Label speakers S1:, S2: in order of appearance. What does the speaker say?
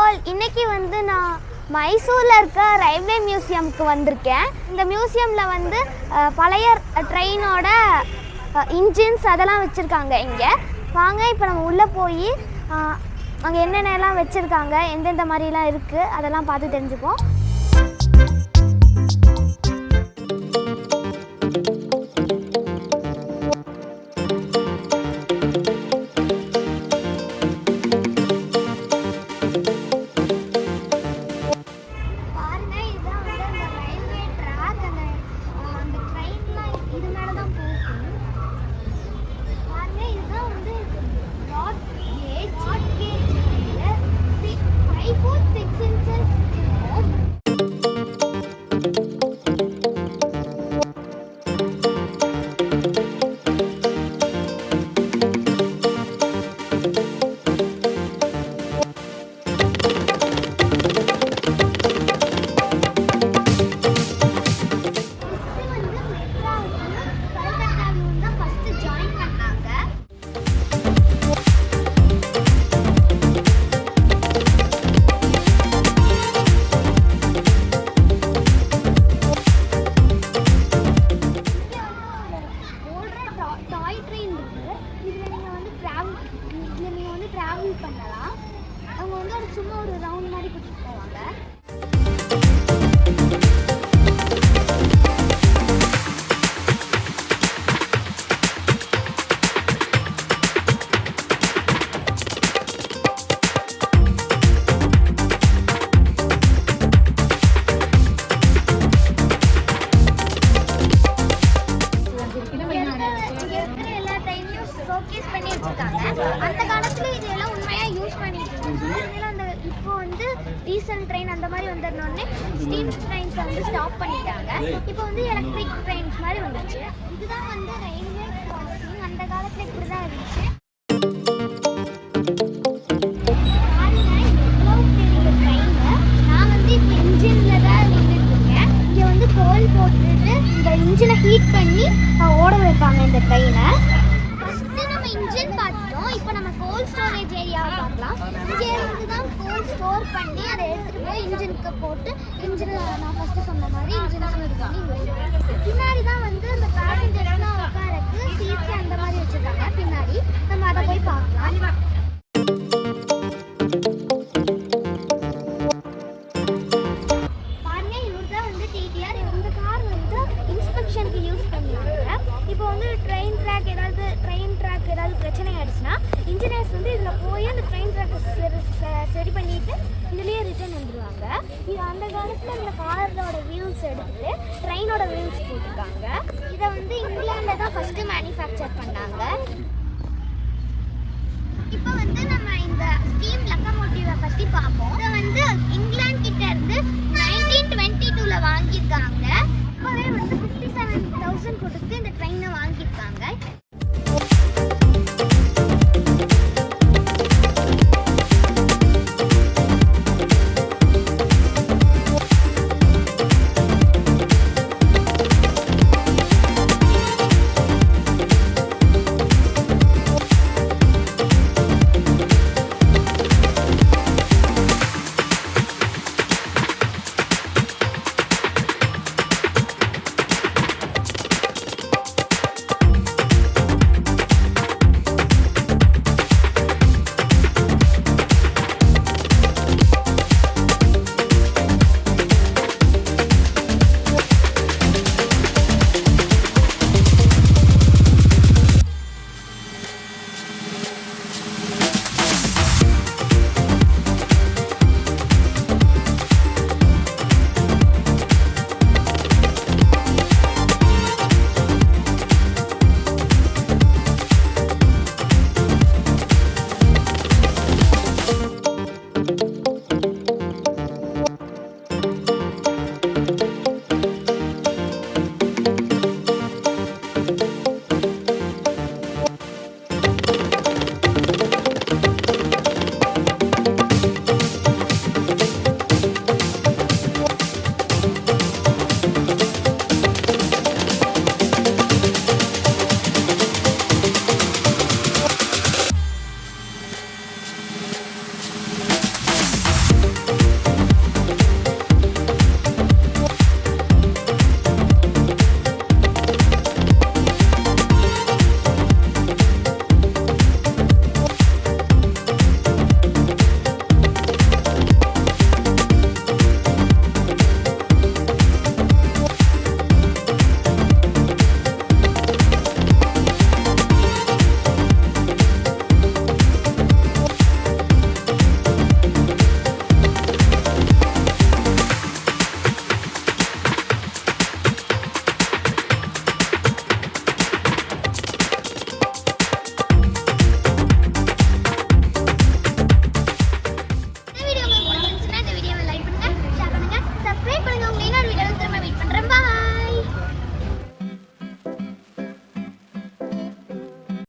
S1: All, இன்னைக்கு வந்து நான் மைசூரில் இருக்க ரயில்வே மியூசியமுக்கு வந்திருக்கேன். இந்த மியூசியமில் வந்து பழைய ட்ரெயினோட இன்ஜின்ஸ் அதெல்லாம் வச்சுருக்காங்க. இங்கே வாங்க, இப்போ நம்ம உள்ளே போய் அங்கே என்னென்னலாம் வச்சுருக்காங்க, எந்தெந்த மாதிரிலாம் இருக்குது அதெல்லாம் பார்த்து தெரிஞ்சுப்போம். ட்ராவல் பண்ணலாம். அவங்க வந்து ஒரு சும்மா ஒரு ரவுண்ட் மாதிரி கூட்டிட்டு போவாங்க. ஷோகேஸ் பண்ணி வச்சிருக்காங்க. அந்த காலத்துல இது எல்லாம் உண்மையா யூஸ் பண்ணிட்டு இருந்தாங்க. அந்த இப்போ வந்து டீசல் ட்ரெயின் அந்த மாதிரி வந்ததுனோடனே ஸ்டீம் ட்ரெயின்ஸ் வந்து ஸ்டாப் பண்ணிட்டாங்க. இப்போ வந்து எலக்ட்ரிக் ட்ரெயின்ஸ் மாதிரி வந்துச்சு. இதுதான் வந்து ரயில்வே கிராசிங். அந்த காலத்துல இப்படி தான் இருந்துச்சு. நான் வந்து இப்போ இன்ஜின்ல தான் நின்றுட்டு இருக்கேன். இங்க வந்து கோல் போட்டுட்டு இந்த இன்ஜினை ஹீட் பண்ணி ஓட வைப்பாங்க இந்த ட்ரெயினை. இன்ஜின் பார்த்துட்டோம். இப்போ நம்ம கோல்ட் ஸ்டோரேஜ் ஏரியாவை பார்க்கலாம். இங்கே இருந்து தான் கோல் ஸ்டோர் பண்ணி அதை எடுத்துகிட்டு போய் இன்ஜினுக்கு போட்டு இன்ஜினை நான் ஃபஸ்ட்டு சொன்ன மாதிரி இன்ஜினை ஸ்டோர் பண்ணி பின்னாடி தான் வந்து அந்த பேசஞ்சர்ஸ்லாம் உட்காரக்கு சீட்ஸ் அந்த மாதிரி வச்சுருக்காங்க. பின்னாடி நம்ம அதை போய் பார்க்கலாம். பாருங்க, இவர் தான் வந்து டிடிஆர். இந்த கார் வந்து இன்ஸ்பெக்ஷனுக்கு யூஸ் பண்ணுவாங்க. இப்போ வந்து ட்ரெயின் ட்ராக் ஏதாவது பிரச்சனை ஆயிடுச்சுன்னா இன்ஜினியர்ஸ் வந்து இதில் போய் அந்த ட்ரெயின் ட்ராக்கை சரி பண்ணிட்டு இதுலேயே ரிட்டர்ன் வந்துடுவாங்க. இது அந்த காலத்தில் இந்த காரோட வீல்ஸ் எடுத்துட்டு ட்ரெயினோட வீல்ஸ் போட்டிருக்காங்க. இதை வந்து இங்கிலாண்டில் தான் ஃபஸ்ட்டு மேனுஃபேக்சர் பண்ணாங்க. இப்போ வந்து நம்ம இந்த ஸ்டீம் லொக்கோமோட்டிவை பற்றி பார்ப்போம். இதை வந்து இங்கிலாந்து கிட்ட இருந்து 1922 வாங்கியிருக்காங்க. இப்போவே வந்து 57,000 கொடுத்து இந்த ட்ரெயினை வாங்கியிருக்காங்க.